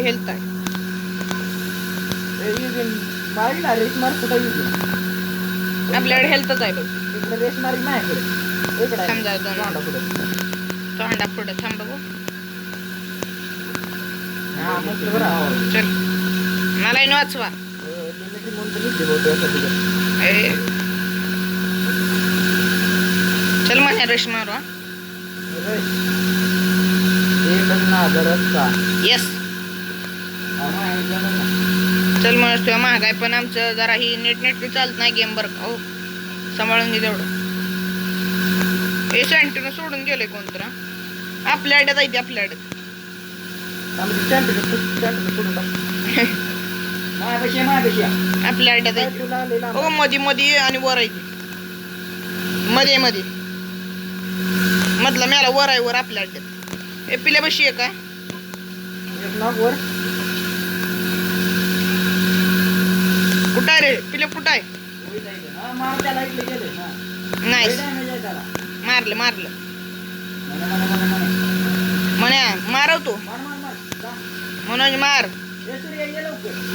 Health आहे. आपल्याकडे हेल्थच आहे बघ. समजा तोंडा पुढे थांब बघू. चल मला वाचवा. चल म्हणे रश मारू. येस चल म्हणून तुला महाग आहे पण आमचं जरा ही नेट चालत नाही गेम बरं का. हो सांभाळून घे तेवढं. हे सेंटरनं सोडून गेले कोणतर. आपल्या अड्यात आहे ते आपल्या अड्यात. आपल्या अड्यात आहे. हो मध्ये आणि वर आहे मध्ये मधला मेला वर आहे वर आपल्या अड्यात. हे पिल्यापाशी आहे का कुठं आहे रे पिल्या कुठं आहे. नाही मारलं म्हण्या मारवतो म्हणून मार.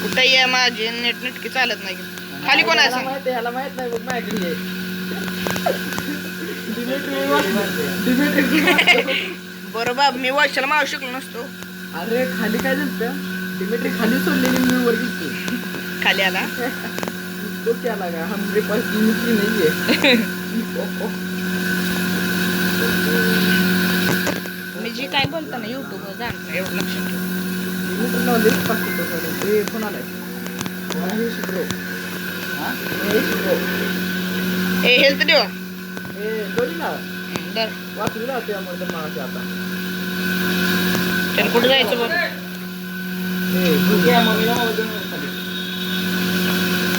कुठं ये माझी नेटकी चालत नाही. खाली कोण आहे माहित नाही. बरोबर मी वर्षाला मारू शकलो नसतो. अरे खाली काय झालं डिमेट्री खाली सोडलेली मी वर गेली. खाली आला तो क्या लगा हमरे पास डिमेट्री नहीं है. मी जी काय बोलता ना युट्यूब वर जाणं एवढं लक्षात ठेव. डिमेट्री नॉलेज पास हे फोन आलाय. हे शिकलो ए हेल्थ देवा हे दोरी ना दर वाचूला त्यामुळे तर मला आता चल कुठं जायचं बघ.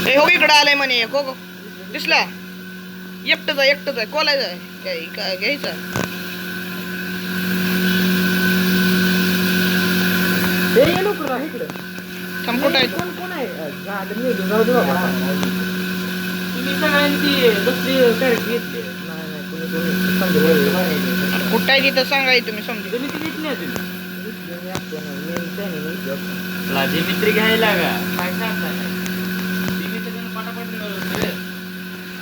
ए हो इकडं आलंय म्हणे. हो दिसला एकटंच आहे कोलायचं आहे घ्यायचं. हे लवकर आहे इकडे. थांब कुठं आहे कोण आहे जाऊ दे बाबा. तुम्ही सगळ्यांची दुसरी कॅरेक्टर घेतली. कुठं आहे तिथं सांगा तुम्ही समजू. तुम्ही ती घेतली नाही डिमेट्री घ्यायला का काय सांगता.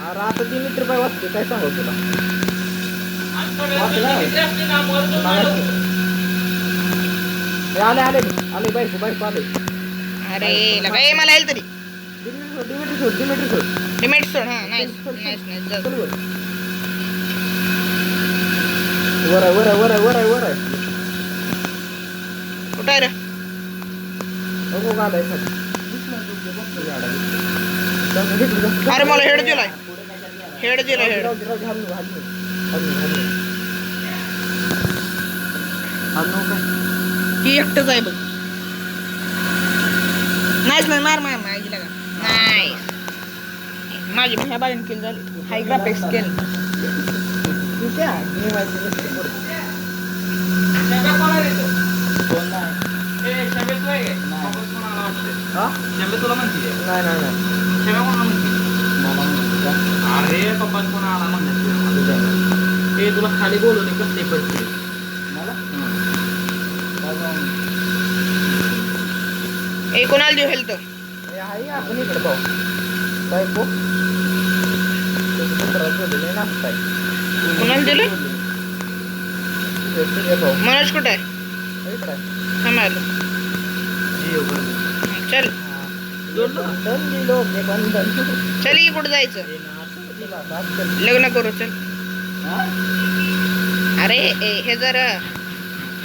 अरे आता डिमेट्री बाय वाचते काय सांगू तुला. आले बाईक आले. अरे लगा मला येईल तरी डिमेट्री डिमेट सोड. हा नाईस वर आहे कुठं आहे रे. अरे मला हेड दिलाय हेड. ही एकटंच आहे बघ. नाईस मार माझी लगा. नाईस माझी ह्या बाजून किल झाली. हाय ग्राफिक्स केलं. तुला म्हणते अरे पप्पा कोण आला म्हणत ते तुला खाली बोलवले कसले पडते ए कोणाला देऊ हेल्थ. आपण इकडे पाहू बायको कोणाला दिलं. मनोज कुठं आहे. थांबायला चल चल की कुठं जायचं. लग्न करू चल. अरे हे जर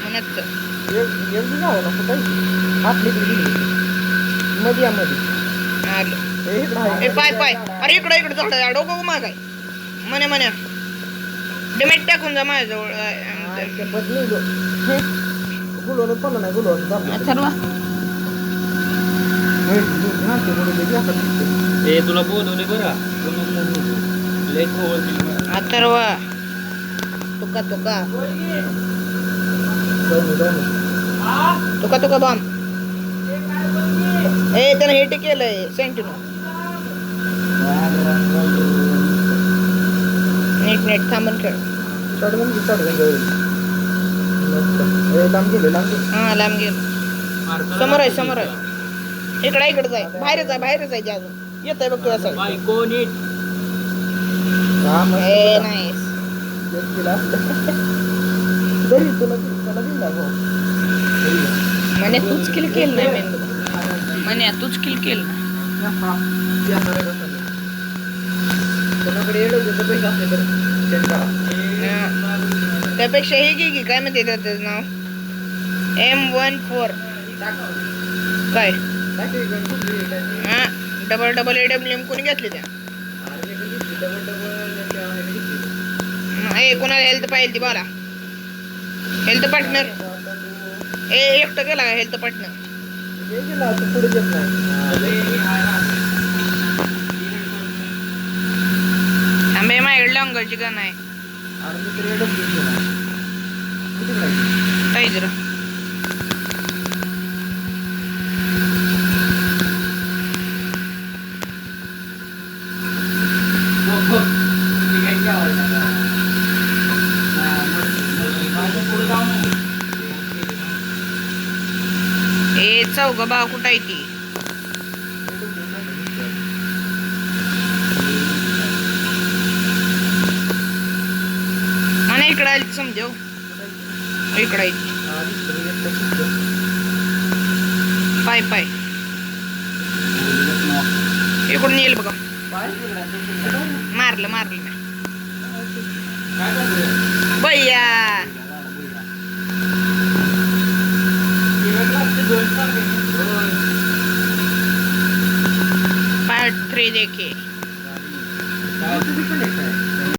म्हणत पाय अरे इकडं झाड डोकं माग आहे म्हणे डिमेट टाकून जा माझ्याजवळ. ठरवा तुला बोलवले बरं अथर्वा तुका बॉम्ब. ए त्यानं हे केलंय सेंटिनो. नीट थांबून खेळ. लांब गेले हा लांब गेलो. समोर आहे समोर आहे. इकडे जाय बाहेरच आहे अजून येत आहे बघ तुझ्या साईड. बायको नीट ए नाईस. म्हणे तूच किल केलं नाही म्हणे तूच किल केलं कोणाकडे येडं होतं पैसे असले तर send करा. त्यापेक्षा हे घे काय म्हणते त्याचं नाव M14 काय डबल AWM कोणी घेतले त्या कोणाला हेल्थ पाहिजे ती बोला. हेल्थ पार्टनर एकटं गेला का हेल्थ पार्टनर. आंबे माझ्याकडे लॉंगरची गण आहे टायगर. ए चौघ बा कुठं आहे ती. मला इकडे आली समजेव इकडे पाय पाय इकडून येईल बघा. मारलं काय